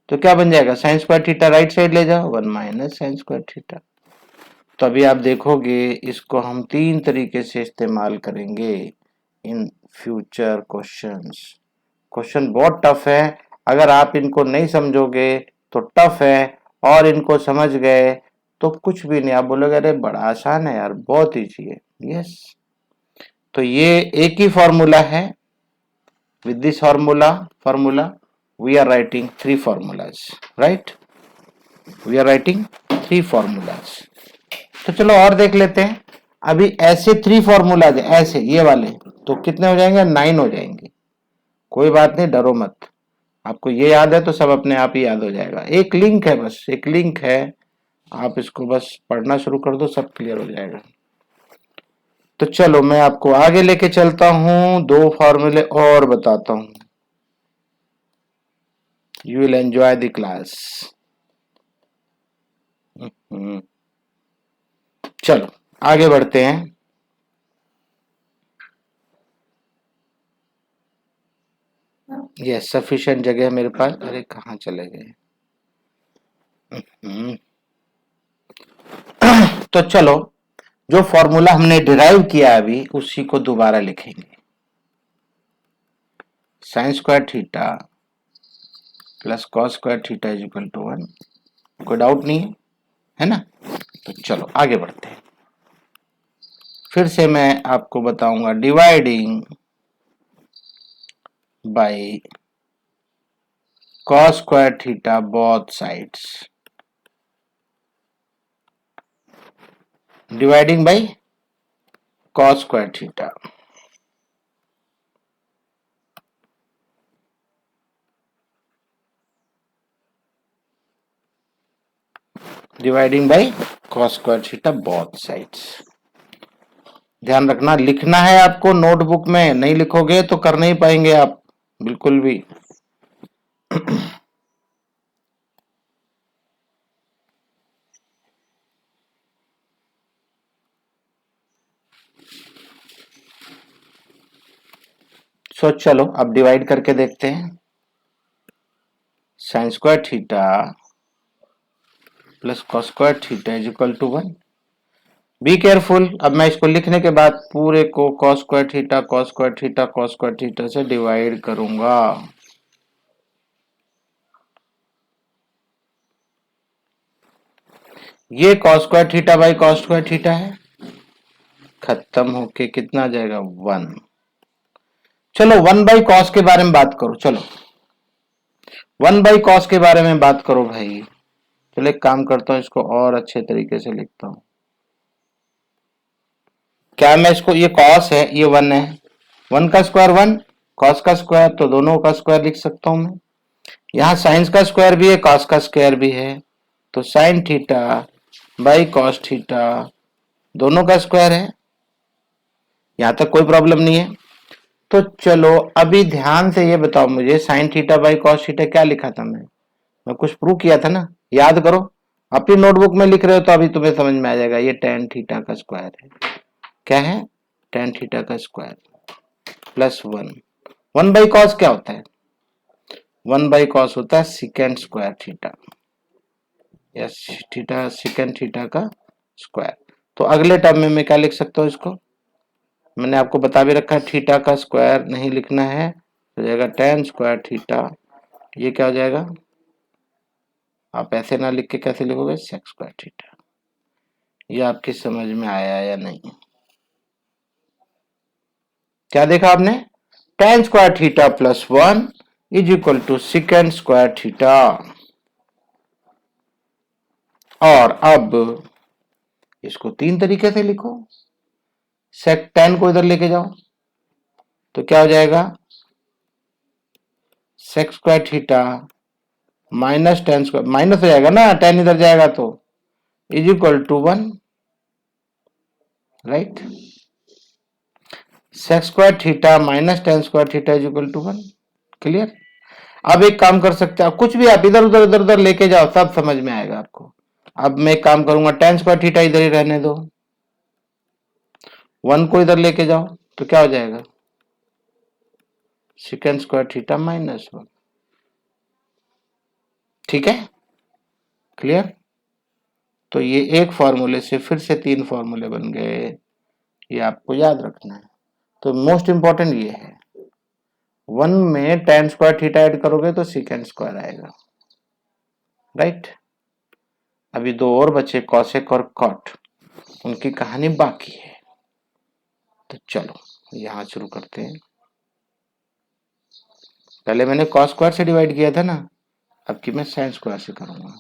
तो क्या बन जाएगा sine square theta right side ले जाओ 1 माइनस साइन स्क्वायर थीटा। तो अभी आप देखोगे इसको हम तीन तरीके से इस्तेमाल करेंगे इन फ्यूचर क्वेश्चंस। क्वेश्चन बहुत टफ है, अगर आप इनको नहीं समझोगे तो टफ है, और इनको समझ गए तो कुछ भी नहीं, आप बोलोगे अरे बड़ा आसान है यार, बहुत ईजी है। यस, तो ये एक ही फॉर्मूला है, with this formula we are writing three formulas, right, we are writing three formulas। तो चलो और देख लेते हैं। अभी ऐसे थ्री फॉर्मूलाज ऐसे ये वाले तो कितने हो जाएंगे, 9 हो जाएंगे। कोई बात नहीं, डरो मत, आपको ये याद है तो सब अपने आप ही याद हो जाएगा। एक लिंक है, बस एक लिंक है, आप इसको बस पढ़ना शुरू कर दो, सब क्लियर हो जाएगा। तो चलो मैं आपको आगे लेके चलता हूं, दो फॉर्मूले और बताता हूं, you will enjoy the class. चलो आगे बढ़ते हैं। ये सफिशिएंट जगह है मेरे पास, अरे कहाँ चले गए। तो चलो जो फॉर्मूला हमने डिराइव किया अभी उसी को दोबारा लिखेंगे, sine square theta plus cos square theta is equal to 1। कोई डाउट नहीं है ना। तो चलो आगे बढ़ते हैं। फिर से मैं आपको बताऊंगा, dividing by cos square theta both sides, dividing by cos square theta, dividing by cos square theta both sides। ध्यान रखना, लिखना है आपको नोटबुक में, नहीं लिखोगे तो कर नहीं पाएंगे आप बिल्कुल भी। सो चलो अब डिवाइड करके देखते हैं, sine square theta plus cos square theta is equal to 1। Be careful, अब मैं इसको लिखने के बाद पूरे को cos square theta cos square theta cos square theta से डिवाइड करूंगा। ये cos square theta by cos square theta है, खत्म होके कितना आ जाएगा 1। चलो 1 बाई कॉस के बारे में बात करो, चलो 1 बाई कॉस के बारे में बात करो भाई। चलो एक काम करता हूं, इसको और अच्छे तरीके से लिखता हूं। क्या मैं इसको, ये कॉस है ये 1 है, 1 का स्क्वायर 1, कॉस का स्क्वायर, तो दोनों का स्क्वायर लिख सकता हूं मैं। यहाँ साइंस का स्क्वायर भी है कॉस का स्क्वायर भी है, तो sign theta by cos theta दोनों का स्क्वायर है, यहां तक कोई प्रॉब्लम नहीं है। तो चलो अभी ध्यान से ये बताओ मुझे, sign theta by cos theta क्या लिखा था मैं कुछ प्रूव किया था ना, याद करो। अपनी नोटबुक में लिख रहे हो तो अभी तुम्हें समझ में आ जाएगा, ये टेन थीटा का स्क्वायर है। क्या है, टेन थीटा का स्क्वायर प्लस 1। 1 बाई कॉस क्या होता है, 1 बाई कॉस होता है secant square theta, yes theta secant theta का स्क्वायर। तो अगले टर्म में मैं क्या लिख सकता हूँ, इसको मैंने आपको बता भी रखा है, थीटा का स्क्वायर नहीं लिखना है, हो जाएगा टेन स्क्वायर थीटा, ये क्या हो जाएगा, आप ऐसे ना लिख के कैसे लिखोगे सेक स्क्वायर थीटा। ये आपकी समझ में आया या नहीं, क्या देखा आपने, tan square theta plus 1 is equal to secant square theta. और अब इसको तीन तरीके से लिखो, सेक टेन को इधर लेके जाओ तो क्या हो जाएगा, sec square theta minus tan square, minus हो जाएगा ना, टेन इधर जाएगा तो, is equal to 1, right. Sec square theta minus tan square theta is equal to 1, clear. अब एक काम कर सकते हैं, कुछ भी आप इधर उधर इधर उधर लेके जाओ, सब समझ में आएगा आपको। अब मैं एक काम करूंगा, टेन स्क्वायर थीटा इधर ही रहने दो, 1 को इधर लेके जाओ तो क्या हो जाएगा, सेकेंड स्क्वायर थीटा माइनस 1, ठीक है, क्लियर। तो ये एक फॉर्मूले से फिर से 3 फॉर्मूले बन गए, ये आपको याद रखना है। तो मोस्ट इंपॉर्टेंट ये है, 1 में टेन स्क्वायर थीटा ऐड करोगे तो सेकेंड स्क्वायर आएगा, राइट। अभी 2 और बचे, कॉसेक और कॉट, उनकी कहानी बाकी है। तो चलो यहां शुरू करते हैं। पहले मैंने कॉस स्क्वायर से डिवाइड किया था ना, अब की मैं साइन स्क्वायर से करूंगा।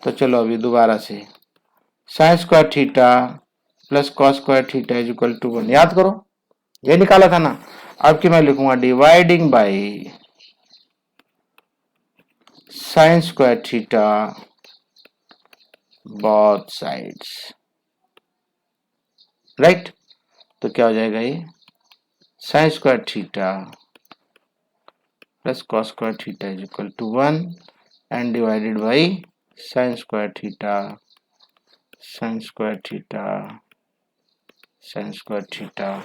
तो चलो अभी दोबारा से, sine square theta plus cos square theta is equal to 1, याद करो ये निकाला था ना। अब की मैं लिखूंगा dividing by sine square theta both sides, right. तो क्या हो जाएगा, ये sine square theta plus cos square theta is equal to 1 and divided by sine square theta sine square theta sine square theta.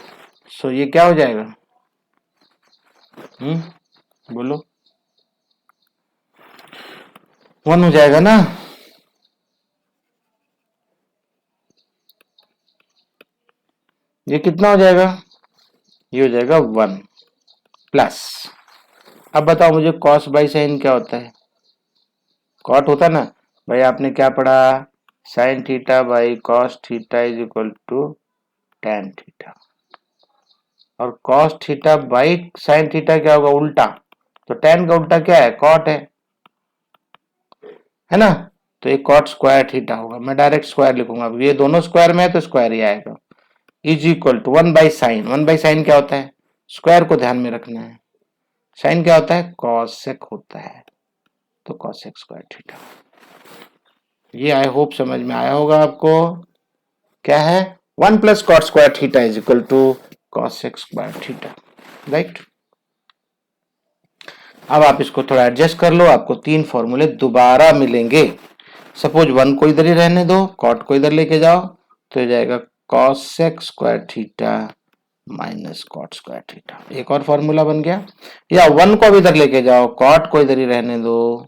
So ये क्या हो जाएगा, बोलो, 1 हो जाएगा ना। ये कितना हो जाएगा, ये हो जाएगा 1 प्लस, अब बताओ मुझे कॉस बाई साइन क्या होता है, कॉट होता ना भाई, आपने क्या पढ़ा, sine theta by cos theta is equal to tan theta, और cos theta by sine theta क्या होगा, उल्टा। तो टेन का उल्टा क्या है, कॉट है ना। तो ये कॉट स्क्वायर थीटा होगा, मैं डायरेक्ट स्क्वायर लिखूंगा, अब ये दोनों स्क्वायर में है तो स्क्वायर ही आएगा, is equal to 1 by sine, 1 by sine क्या होता है, स्क्वायर को ध्यान में रखना है, साइन क्या होता है, कॉसेक होता है, तो कॉसेक स्क्वायर थीटा। ये आई होप समझ में आया होगा आपको, क्या है, 1 plus cot square theta is equal to cosec square theta, right. अब आप इसको थोड़ा एडजस्ट कर लो, आपको 3 फॉर्मूले दोबारा मिलेंगे। सपोज 1 को इधर ही रहने दो, कॉट को इधर लेके जाओ, तो हो जाएगा cosec square theta minus cot square theta, एक और फॉर्मूला बन गया। या 1 को इधर लेके जाओ, कॉट को इधर ही रहने दो,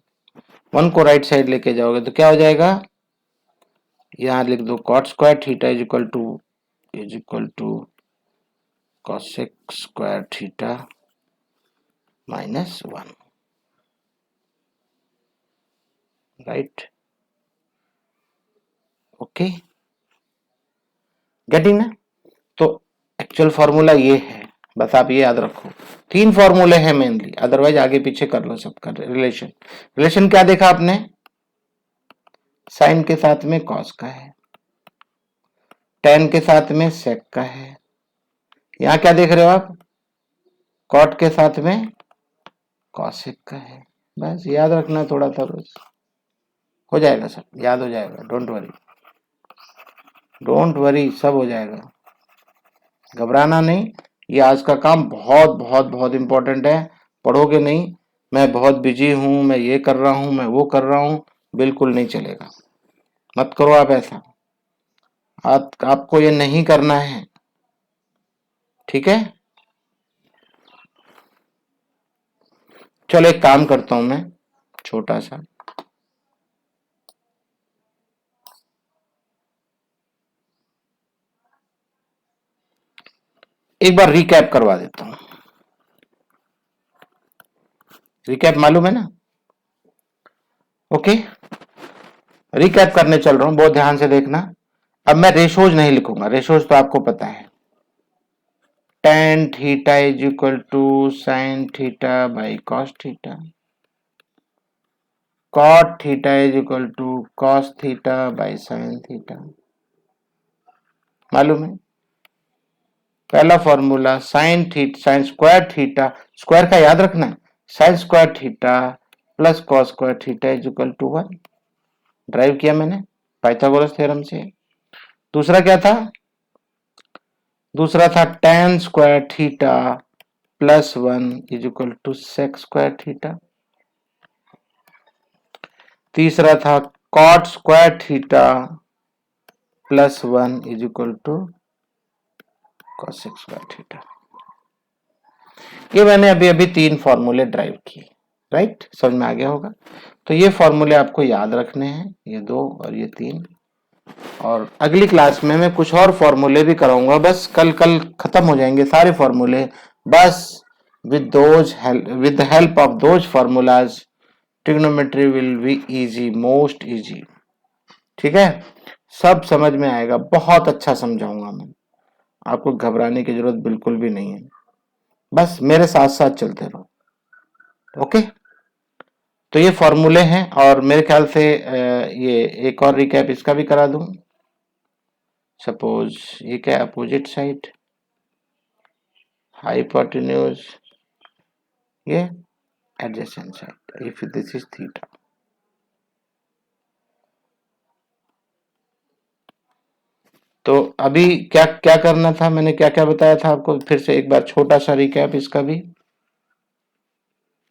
1 को राइट साइड लेके जाओगे तो क्या हो जाएगा, यहां लिख दो cot square theta is equal to cosec square theta minus 1, right, okay, getting ना। तो एक्चुअल फॉर्मूला ये है, बस आप ये याद रखो, 3 फॉर्मूले हैं मेनली, अदरवाइज आगे पीछे कर लो सबका रिलेशन। रिलेशन क्या देखा आपने, साइन के साथ में कॉस का है, टेन के साथ में सेक का है, यहां क्या देख रहे हो आप, कॉट के साथ में कॉसेक का है। बस याद रखना थोड़ा सा, बस हो जाएगा, सब याद हो जाएगा, डोंट वरी, सब हो जाएगा, घबराना नहीं। ये आज का काम बहुत बहुत बहुत इंपॉर्टेंट है, पढ़ोगे नहीं, मैं बहुत बिजी हूं, मैं ये कर रहा हूं, मैं वो कर रहा हूं, बिल्कुल नहीं चलेगा, मत करो आप ऐसा, आपको ये नहीं करना है, ठीक है। चलो एक काम करता हूं मैं, छोटा सा, एक बार रिकैप करवा देता हूं। रिकैप मालूम है ना, ओके, रिकैप करने चल रहा हूं, बहुत ध्यान से देखना। अब मैं रेशोज नहीं लिखूंगा, रेशोज तो आपको पता है, tan theta is equal to sine theta by cos theta, cot theta is equal to cos theta by sine theta, मालूम है। पहला formula sine square theta, square का याद रखना है, sine square theta plus cos square theta is equal to 1। Drive किया मैंने Pythagoras theorem से। दूसरा क्या था? दूसरा था tan square theta plus 1 is equal to sec square theta. तीसरा था cot square theta plus 1 is equal to cosec square theta. ये मैंने अभी अभी 3 फॉर्मूले ड्राइव किए, राइट? समझ में आ गया होगा। तो ये फॉर्मूले आपको याद रखने हैं, ये 2 और ये 3। और अगली क्लास में मैं कुछ और फॉर्मूले भी कराऊंगा। बस कल खत्म हो जाएंगे सारे फॉर्मूले। बस with the help of those formulas trigonometry will be easy, most easy। ठीक है, सब समझ में आएगा, बहुत अच्छा समझाऊंगा मैं, आपको घबराने की जरूरत बिल्कुल भी नहीं है। बस मेरे साथ साथ चलते रहो, ओके? तो ये फॉर्मूले हैं, और मेरे ख्याल से ये एक और रिकैप इसका भी करा दूं। सपोज ये क्या है? अपोजिट साइड, हाइपोटेन्यूज, ये adjacent side, if this is theta. तो अभी क्या क्या करना था, मैंने क्या क्या बताया था आपको, फिर से एक बार छोटा सा रिकैप इसका भी।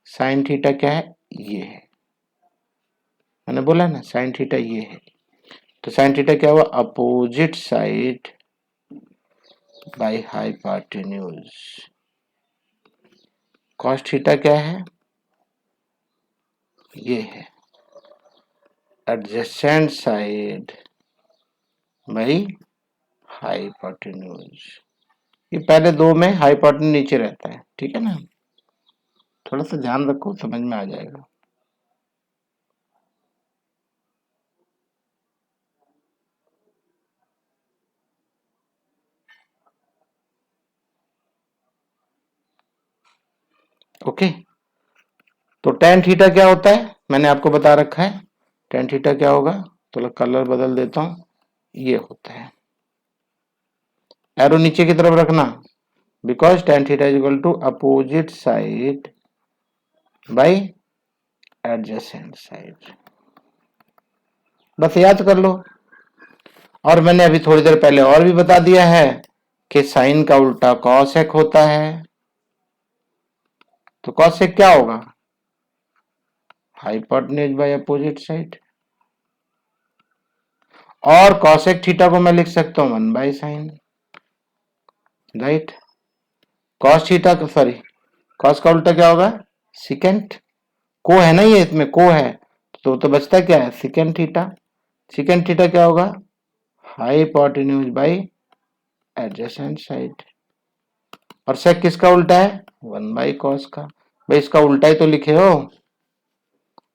साइन थीटा क्या है? ये है, मैंने बोला ना साइन थीटा ये है। तो साइन थीटा क्या हुआ? Opposite side by hypotenuse. Cos theta क्या है? ये है एडजेसेंट साइड बाय हाइपोटेन्यूज। ये पहले 2 में हाइपोटेन्यूज नीचे रहता है, ठीक है ना? थोड़ा सा ध्यान रखो, समझ में आ जाएगा। ओके, तो tan थीटा क्या होता है मैंने आपको बता रखा है। tan थीटा क्या होगा? तो कलर बदल देता हूं, ये होता है, एरो नीचे की तरफ रखना, because tan theta is equal to opposite side by adjacent side. बस याद कर लो। और मैंने अभी थोड़ी देर पहले और भी बता दिया है कि साइन का उल्टा कॉसेक होता है। तो कॉसेक क्या होगा? Hypotenuse by opposite side. और कॉसेक थीटा को मैं लिख सकता हूं 1 by sine, right? Cos theta का सॉरी कॉस का उल्टा क्या होगा? सिकेंट। को है ना, ये इसमें को है, तो बचता क्या है? Secant theta. सिकेंट थीटा क्या होगा? Hypotenuse by adjacent side. और सेक किसका उल्टा है? 1 बाय कॉस का। भाई इसका उल्टा ही तो लिखे हो।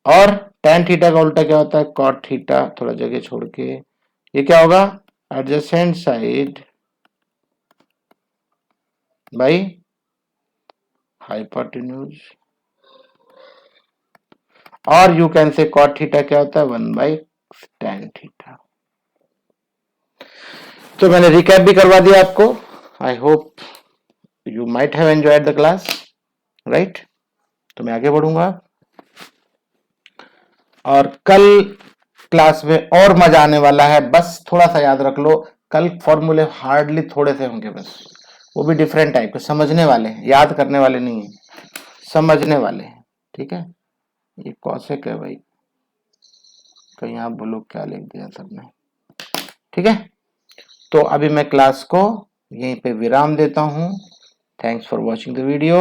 और tan थीटा का उल्टा क्या होता है? Cot theta. थोड़ा जगह छोड़ के ये क्या होगा? Adjacent side by hypotenuse. और you can say cot theta क्या होता है? 1 बाय tan थीटा। तो मैंने रिकैप भी करवा दिया आपको। आई hope you might have enjoyed the class, right? तो मैं आगे बढ़ूंगा, और कल क्लास में और मजा आने वाला है। बस थोड़ा सा याद रख लो, कल फॉर्मूले हार्डली थोड़े से होंगे, बस वो भी डिफरेंट टाइप के, समझने वाले हैं, याद करने वाले नहीं है, समझने वाले हैं, ठीक है? ये कॉसेक है भाई, कहीं आप बोलो क्या लिख दिया सबने, ठीक है? तो अभी मैं क्लास को यहीं पे विराम देता हूं। Thanks for watching the video.